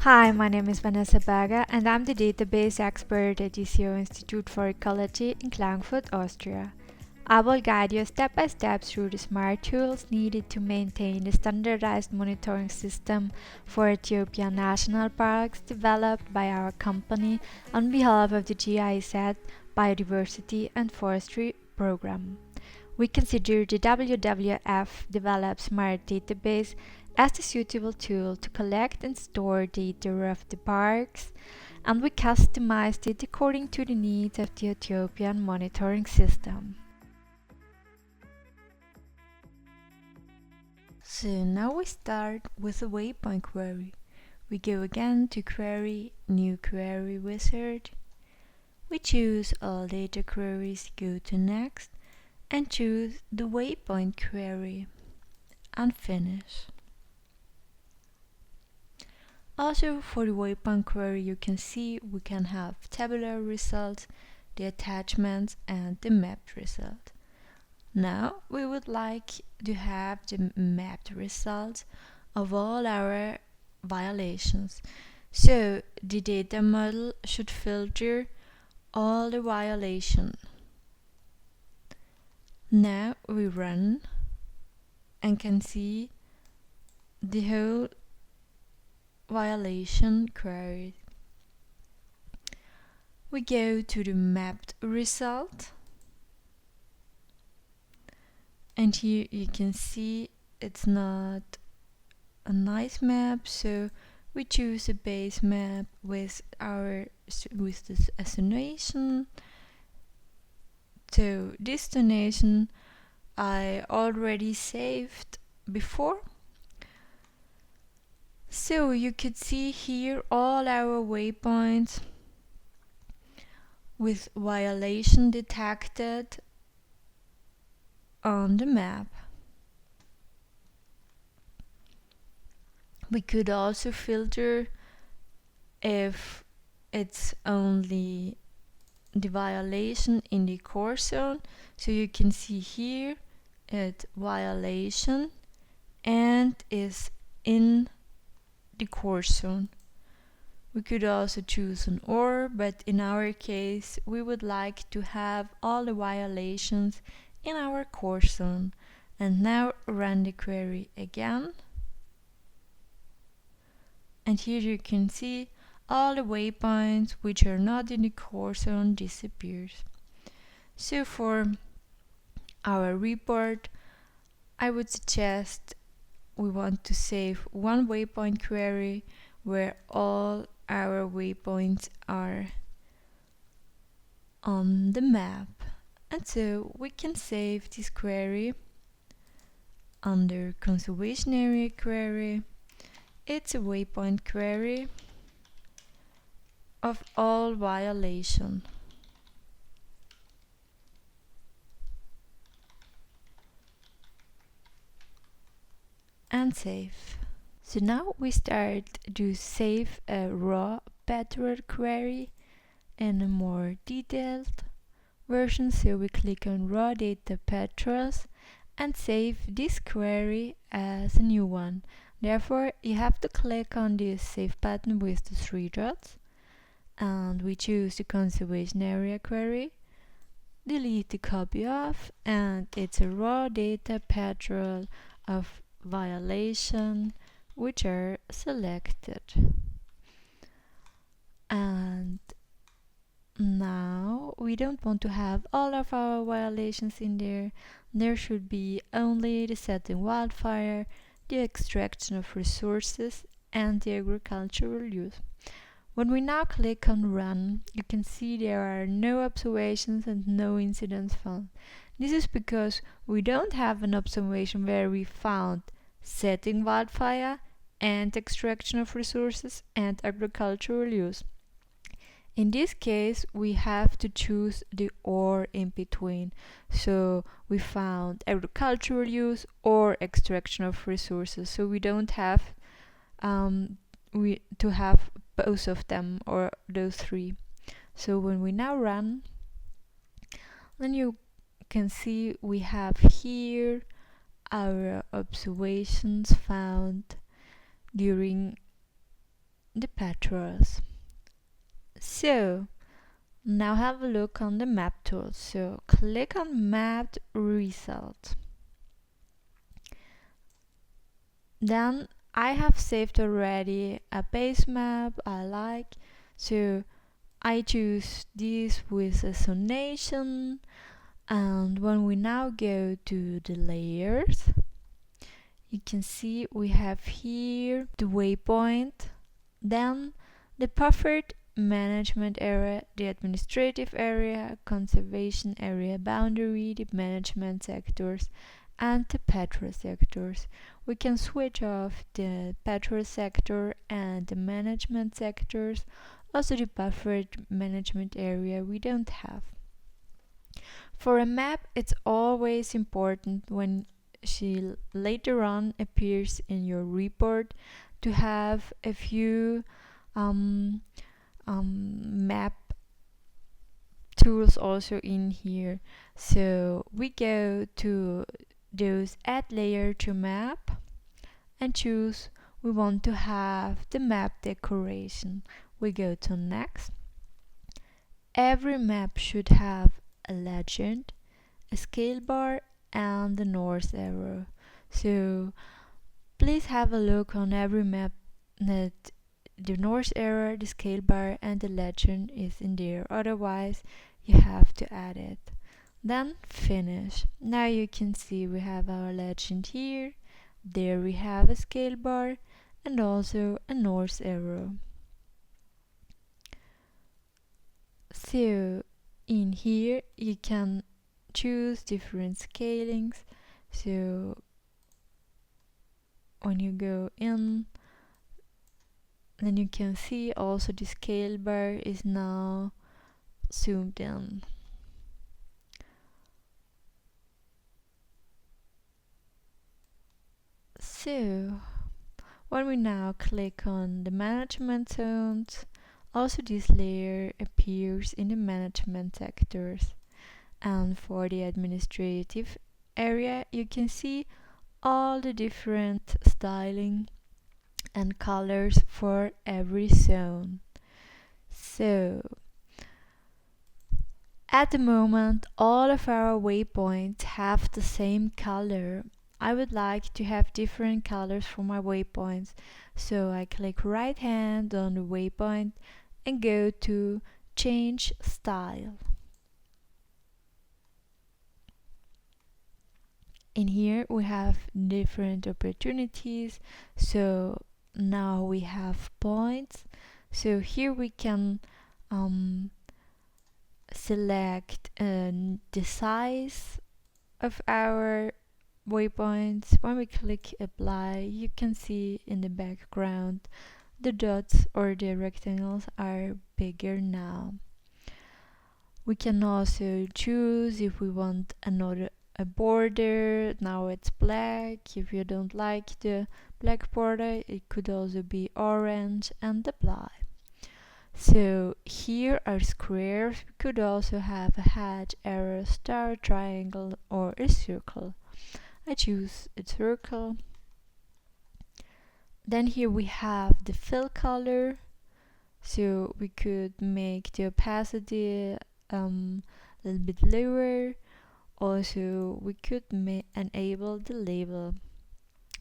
Hi, my name is Vanessa Berger and I'm the database expert at ECO Institute for Ecology in Klagenfurt, Austria. I will guide you step by step through the S.M.A.R.T tools needed to maintain the standardized monitoring system for Ethiopian national parks developed by our company on behalf of the GIZ Biodiversity and Forestry Program. We consider the WWF developed S.M.A.R.T database as the suitable tool to collect and store data of the parks, and we customized it according to the needs of the Ethiopian monitoring system. So now we start with a waypoint query. We go again to Query, New Query Wizard. We choose All Data Queries, go to Next, and choose the waypoint query and finish. Also for the waypoint query you can see we can have tabular results, the attachments and the mapped result. Now we would like to have the mapped results of all our violations. So the data model should filter all the violations. Now we run and can see the whole violation query. We go to the mapped result, and here you can see it's not a nice map, so we choose a base map with this donation. So this donation I already saved before. So you could see here all our waypoints with violation detected on the map. We could also filter if it's only the violation in the core zone. So you can see here it violation and is in the core zone. We could also choose an OR, but in our case we would like to have all the violations in our core zone. And now run the query again. And here you can see all the waypoints which are not in the core zone disappears. So for our report, I would suggest we want to save one waypoint query where all our waypoints are on the map. And so we can save this query under conservation area query. It's a waypoint query of all violation. And save. So now we start to save a raw petrol query in a more detailed version. So we click on raw data petrols and save this query as a new one. Therefore you have to click on this save button with the 3 dots, and we choose the conservation area query, delete the copy of, and it's a raw data petrol of violation which are selected. And now we don't want to have all of our violations in there. There should be only the setting wildfire, the extraction of resources and the agricultural use. When we now click on run, you can see there are no observations and no incidents found. This is because we don't have an observation where we found setting wildfire and extraction of resources and agricultural use. In this case we have to choose the or in between. So we found agricultural use or extraction of resources. So we don't have to have both of them or those 3. So when we now run, then you can see we have here our observations found during the patrols. So now have a look on the map tool. So click on mapped result. Then I have saved already a base map I like. So I choose this with a zonation, and when we now go to the layers, you can see we have here the waypoint, then the buffered management area, the administrative area, conservation area boundary, the management sectors, and the petrol sectors. We can switch off the petrol sector and the management sectors. Also the buffered management area we don't have. For a map, it's always important when she later on appears in your report to have a few map tools also in here. So we go to those add layer to map and choose we want to have the map decoration. We go to next. Every map should have a legend, a scale bar, and the north arrow. So please have a look on every map that the north arrow, the scale bar, and the legend is in there. Otherwise, you have to add it. Then finish. Now you can see we have our legend here. There we have a scale bar and also a north arrow. So in here you can choose different scalings. So when you go in, then you can see also the scale bar is now zoomed in. So when we now click on the management zones, also this layer appears in the management sectors. And for the administrative area, you can see all the different styling and colors for every zone. So at the moment, all of our waypoints have the same color. I would like to have different colors for my waypoints, so I click right hand on the waypoint and go to change style. In here we have different opportunities. So now we have points. So here we can select the size of our waypoints. When we click apply, you can see in the background the dots or the rectangles are bigger now. We can also choose if we want a border. Now it's black. If you don't like the black border, it could also be orange and apply. So here are squares. We could also have a hat, arrow, star, triangle, or a circle. I choose a circle. Then here we have the fill color. So we could make the opacity a little bit lower. Also, we could enable the label.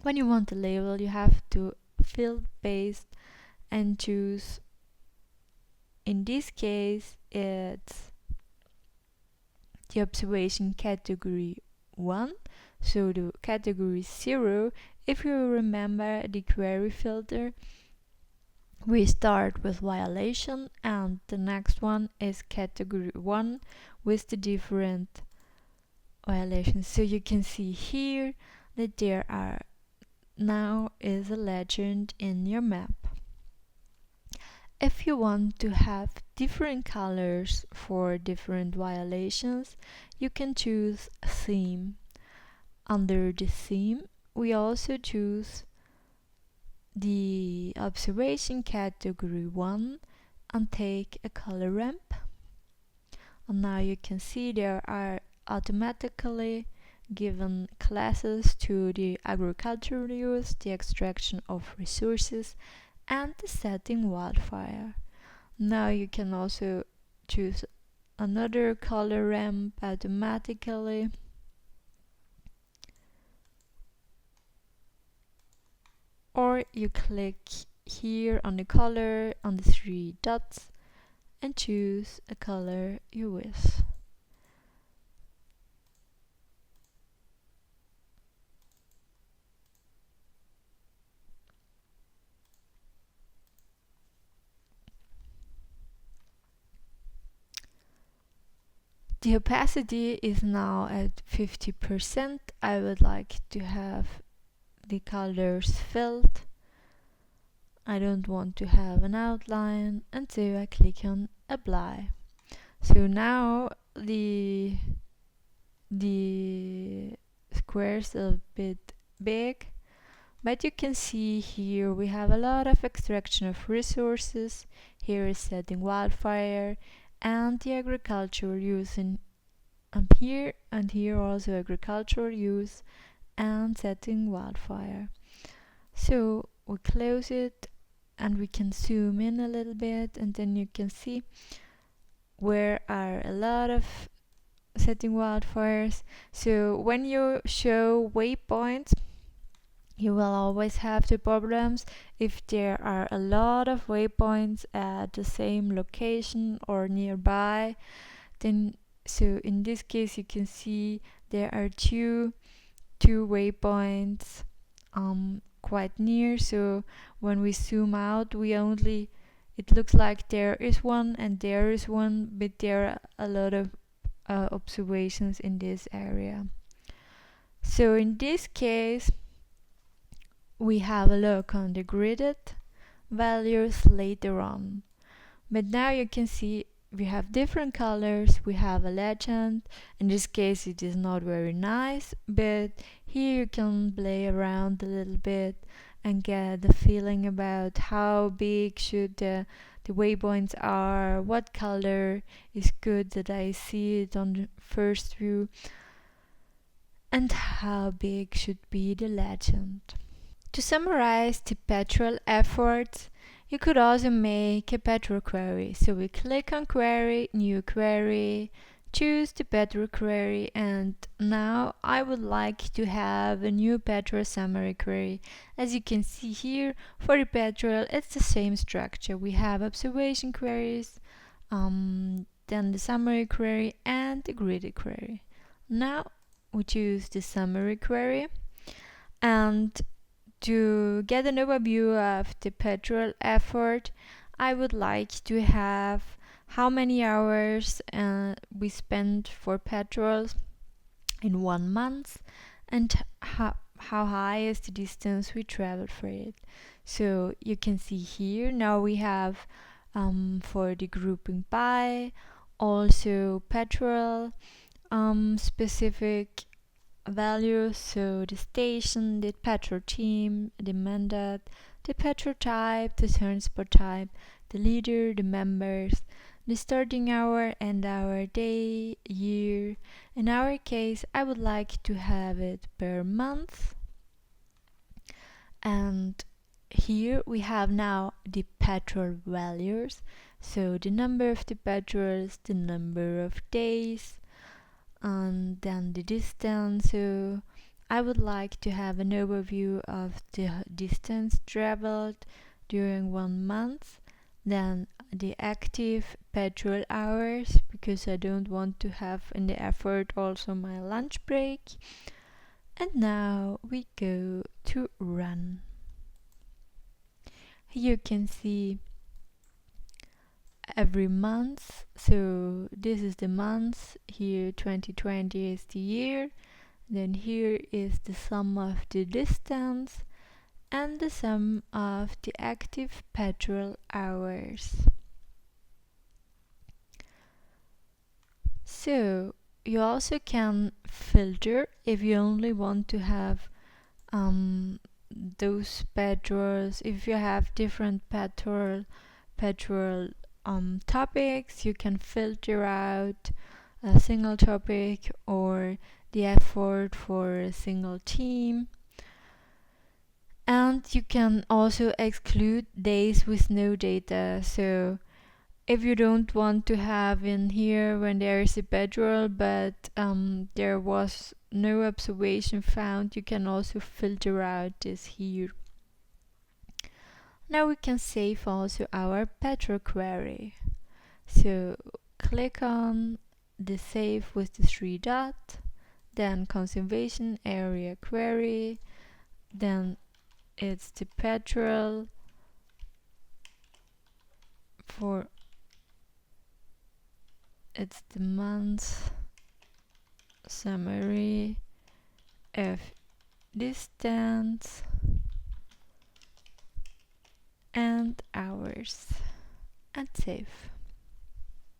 When you want the label, you have to fill paste and choose. In this case, it's the observation category 1, so the category 0. If you remember the query filter, we start with violation, and the next one is category 1 with the different violations. So you can see here that there are now is a legend in your map. If you want to have different colors for different violations, you can choose a theme. Under the theme, we also choose the observation category 1 and take a color ramp. And now you can see there are automatically given classes to the agricultural use, the extraction of resources, and the setting wildfire. Now you can also choose another color ramp automatically, or you click here on the color on the three dots and choose a color you wish. The opacity is now at 50%. I would like to have the colors filled. I don't want to have an outline, and so I click on apply. So now the squares are a bit big, but you can see here we have a lot of extraction of resources. Here is setting wildfire and the agricultural use in here, and here also agricultural use and setting wildfire. So we close it and we can zoom in a little bit, and then you can see where are a lot of setting wildfires. So when you show waypoints, you will always have the problems if there are a lot of waypoints at the same location or nearby. Then, so in this case, you can see there are two waypoints quite near. So when we zoom out, it looks like there is one and there is one, but there are a lot of observations in this area. So in this case, we have a look on the gridded values later on. But now you can see we have different colors, we have a legend. In this case it is not very nice, but here you can play around a little bit and get the feeling about how big should the waypoints are, what color is good that I see it on the first view, and how big should be the legend. To summarize the petrol efforts, you could also make a petrol query. So we click on query, new query, choose the petrol query, and now I would like to have a new petrol summary query. As you can see here, for the petrol it's the same structure. We have observation queries, then the summary query and the gridded query. Now we choose the summary query, and to get an overview of the petrol effort, I would like to have how many hours we spent for petrol in 1 month, and how high is the distance we traveled for it. So you can see here now we have for the grouping by, also petrol specific values, so the station, the petrol team, the mandate, the petrol type, the transport type, the leader, the members, the starting hour, end hour, day, year. In our case, I would like to have it per month. And here we have now the petrol values, so the number of the petrols, the number of days, and then the distance. So I would like to have an overview of the distance traveled during 1 month, then the active petrol hours, because I don't want to have in the effort also my lunch break. And now we go to run. You can see every month, so this is the month, here 2020 is the year, then here is the sum of the distance and the sum of the active petrol hours. So you also can filter if you only want to have those petrols. If you have different petrol topics, you can filter out a single topic or the effort for a single team. And you can also exclude days with no data. So if you don't want to have in here when there is a bedroll but there was no observation found, you can also filter out this here. Now we can save also our petrol query. So click on the save with the 3 dot, then conservation area query, then it's the petrol for it's the month summary of distance and hours and save.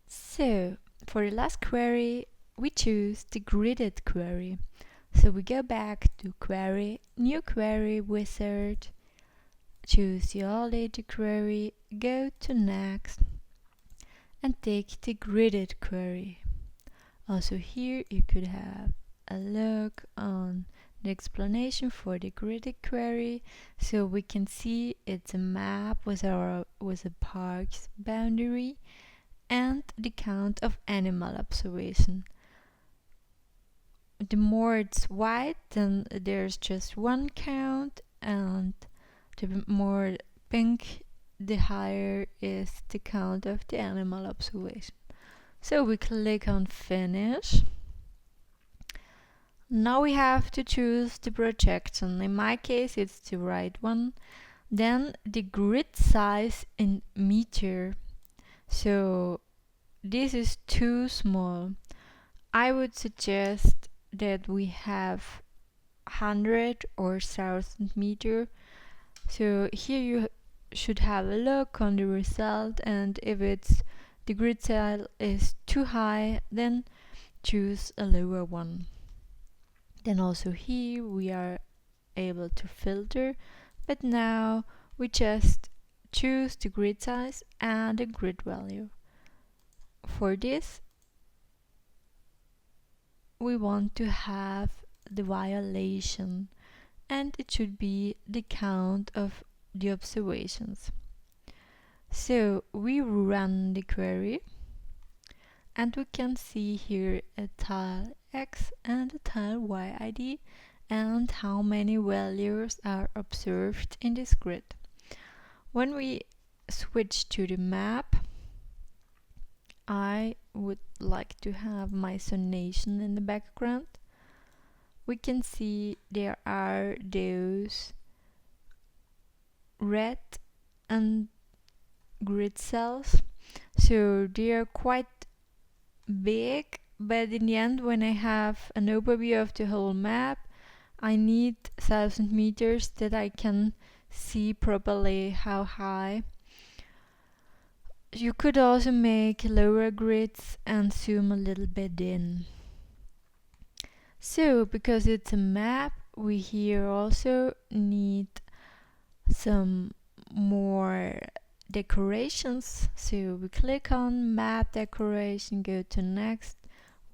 So for the last query we choose the gridded query. So we go back to query, new query wizard, choose the all data query, go to next and take the gridded query. Also here you could have a look on the explanation for the gridded query, so we can see it's a map with a park's boundary and the count of animal observation. The more it's white, then there's just one count, and the more pink, the higher is the count of the animal observation. So we click on finish. Now we have to choose the projection. In my case it's the right one. Then the grid size in meter. So this is too small. I would suggest that we have 100 or 1000 meter. So here you should have a look on the result, and if it's the grid size is too high, then choose a lower one. Then also here we are able to filter, but now we just choose the grid size and the grid value. For this we want to have the violation, and it should be the count of the observations. So we run the query and we can see here a tile X and a tile Y ID and how many values are observed in this grid. When we switch to the map, I would like to have my zonation in the background. We can see there are those red and grid cells, so they are quite big, but in the end when I have an overview of the whole map, I need 1000 meters that I can see properly how high. You could also make lower grids and zoom a little bit in. So because it's a map, we here also need some more decorations. So we click on map decoration, go to next.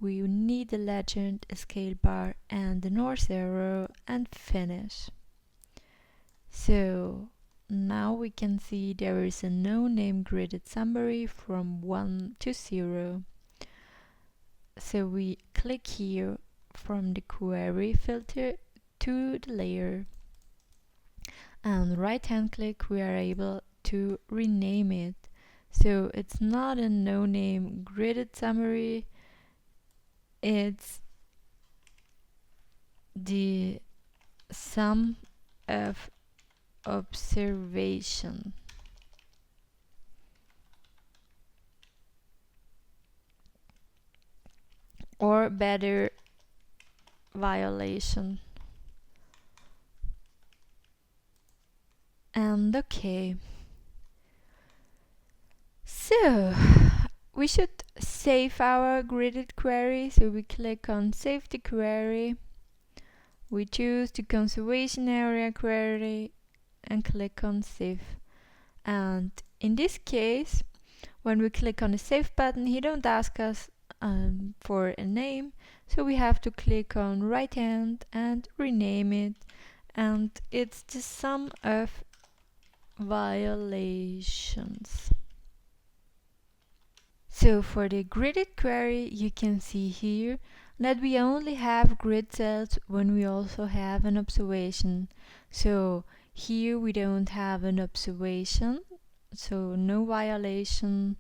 We need the legend, a scale bar and the north arrow and finish. So now we can see there is a no name gridded summary from 1 to 0. So we click here from the query filter to the layer, and right hand click we are able to rename it. So it's not a no name gridded summary, it's the sum of observation. Or better, violation. And okay. So we should save our gridded query. So we click on save the query. We choose the conservation area query and click on save. And in this case, when we click on the save button, he don't ask us for a name, so we have to click on right hand and rename it, and it's the sum of violations. So for the gridded query, you can see here that we only have grid cells when we also have an observation. So here we don't have an observation, so no violation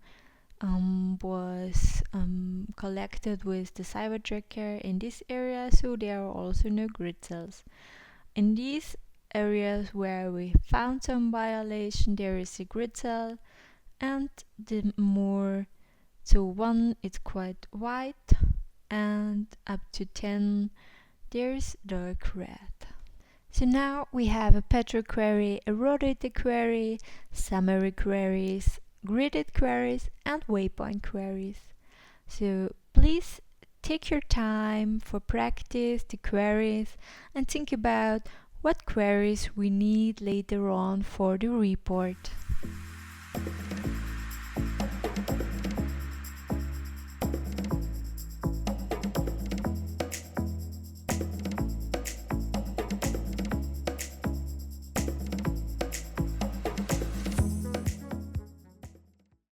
was collected with the cyber tracker in this area, so there are also no grid cells. In these areas where we found some violation, there is a grid cell, and the more, so 1 is quite white, and up to 10 there's dark red. So now we have a Petro query, a rotated query, summary queries, gridded queries, and waypoint queries. So please take your time for practice the queries and think about what queries we need later on for the report.